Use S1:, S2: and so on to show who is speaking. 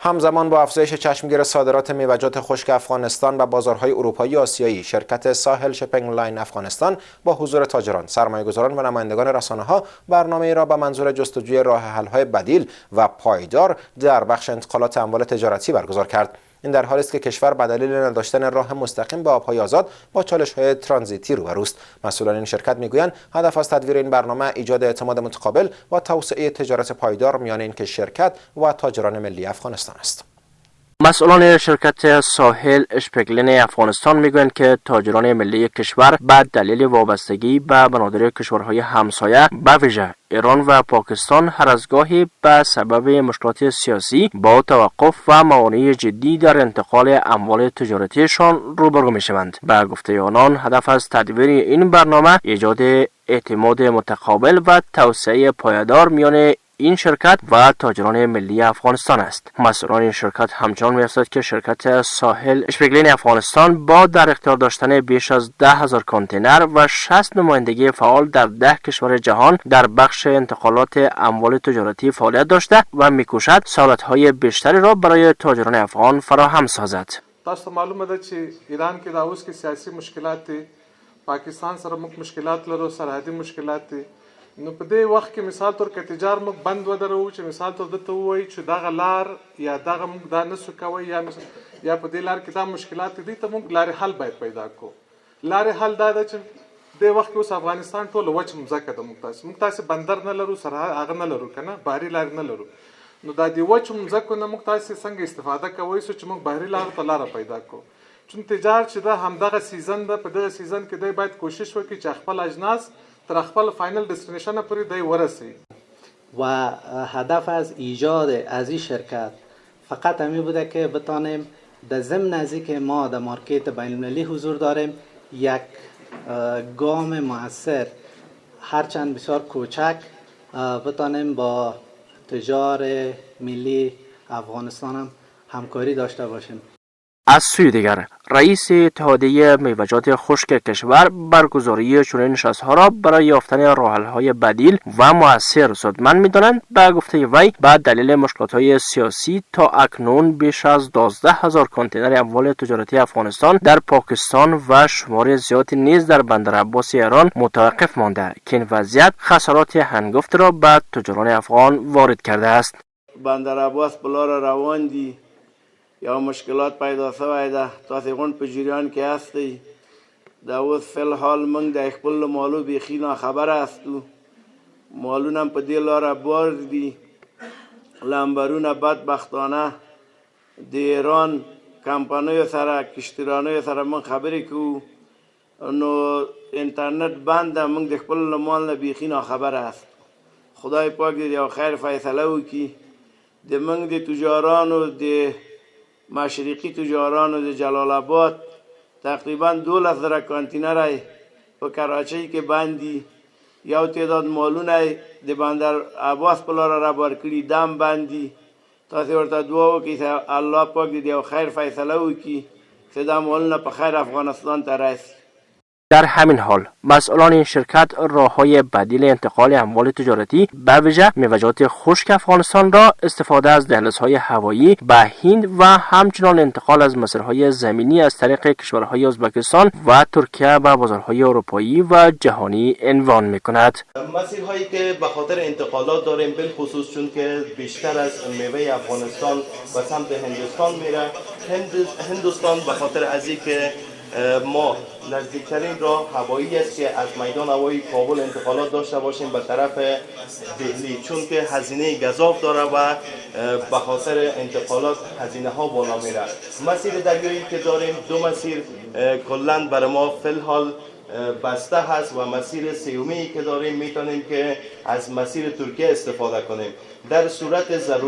S1: همزمان با افزایش چشمگیر صادرات میوه‌جات خشک افغانستان و بازارهای اروپایی و آسیایی، شرکت ساحل شپینگ لاین افغانستان با حضور تاجران، سرمایه‌گذاران و نمایندگان رسانه‌ها برنامه‌ای را به منظور جستجوی راه حل‌های بدیل و پایدار در بخش انتقالات اموال تجارتی برگزار کرد. این در حالی است که کشور به دلیل نداشتن راه مستقیم به آب‌های آزاد با چالش‌های ترانزیتی روبروست. مسئولان این شرکت میگویند هدف از تدویر این برنامه ایجاد اعتماد متقابل و توسعه تجارت پایدار میان این که شرکت و تاجران ملی افغانستان است. مسئولان شرکت ساحل شپینگ لاین افغانستان میگویند که تاجران ملی کشور به دلیل وابستگی به بنادر کشورهای همسایه به ویژه ایران و پاکستان هر از گاهی به سبب مشکلات سیاسی با توقف و موانع جدی در انتقال اموال تجارتیشان روبرو میشوند. به گفته آنان هدف از تدویر این برنامه ایجاد اعتماد متقابل و توسعه پایدار میان این شرکت و تاجران ملی افغانستان است. مسئولان این شرکت همچنان می‌گویند که شرکت ساحل شپینگ لاین افغانستان با در اختیار داشتن بیش از 10,000 کانتینر و 60 نمایندگی فعال در 10 کشور جهان در بخش انتقالات اموال تجارتی فعالیت داشته و می‌کوشد سهولت‌های بیشتری را برای تاجران افغان فراهم سازد.
S2: تاسو معلومه ده چې ایران کې دا اوس کې سیاسي مشکلات دي، پاکستان سره موږ مشکلات لرو، سرحدي مشکلات دي. نو په دې وخت کې مثال تور کې تجار موږ بند ودرو چې مثال تور دته وایي چې دغه لار یا دغه موږ دا نسو کوي یا په دې لار کې دا مشکلات دي ته موږ لارې حل باید پیدا کو. لارې حل دا ده چې دې وخت کې اوس افغانستان ټول وچ مځکه ده، موږ تاسو بندر نه لرو، سره هغه نه لرو کنه، بحري لار نه لرو. نو دا دی وچ مځکو نه موږ تاسو څنګه استفاده کوي چې موږ بحري لار ته لار پیدا کو. چون تجار چې دا همدغه سیزن ده، په دغه سیزن کې دی باید کوشش وکړي چې خپل اجناس در خپل فاینل دستینیشن پوری دی ورسی.
S3: و هدف از ایجاد از این شرکت فقط همی بوده که بتانیم در ضمن از که ما در مارکت بین المللی حضور داریم یک گام مؤثر هرچند بسیار کوچک بتانیم با تجار ملی افغانستان هم همکاری داشته باشیم.
S1: از سوی دیگر رئیس اتحادیه میوه‌جات خشک کشور برگزاری چنین نشست‌ها را برای یافتن راه‌حل‌های بدیل و مؤثر سودمند می‌دانند. به گفته وی به دلیل مشکلات‌های سیاسی تا اکنون بیش از 12,000 کانتینر اموال تجارتی افغانستان در پاکستان و شمار زیادی نیز در بندر عباس ایران متوقف مانده که این وضعیت خسارات هنگفت را به تجاران افغان وارد کرده است.
S4: بندر عباس بلار روان دی یا مشکلات پیدا شوی ده، تاسو غون په جریان کې هستی. دا اوس فل حال موږ د خپل مالو بیخي ناخبر هستو. مالونه هم په دې لاره بار دي. لمبرونه بدبختانه د ایران کمپنیو سره کشتیرانیو سره موږ خبرې کوو. نو انټرنیټ بند ده، موږ د خپل مال نه بیخي ناخبر هست. خدای پاک دې یو خیر فیصله وکړي. د موږ د تجارانو د مشرقی تجاران و جلال آباد تقریبا 12,000 کانتینر په کراچۍ کې باندې یو تعداد مالونه د بندر عباس په لاره را بار کړي دام باندې. تاسو ورته دعا وکړئ چې الله پاک دې یو خیر فیصله وکړي چې دا مالونه په خیر افغانستان ته رسي.
S1: در همین حال مسئولان این شرکت راه‌های بدیل انتقال اموال تجارتی به ویژه میوه‌جات خشک افغانستان را استفاده از دهلیزهای هوایی به هند و همچنان انتقال از مسیرهای زمینی از طریق کشورهای ازبکستان و ترکیه به بازارهای اروپایی و جهانی عنوان می‌کند.
S5: مسیرهایی که به خاطر انتقالات داریم بالخصوص چون که بیشتر از میوه افغانستان به سمت هندوستان میره. هندوستان به خاطر از اینکه ما نزدیکترین راه هوایی است که از میدان هوایی کابل انتقالات داشته باشیم به طرف دهلی، چون که هزینه گزاف داره و به خاطر انتقالات هزینه ها بالا میره. مسیر دریایی که داریم دو مسیر کلا برای ما فی الحال بسته هست و مسیر سیومی که داریم میتونیم که از مسیر ترکیه استفاده کنیم. در صورت ضرورت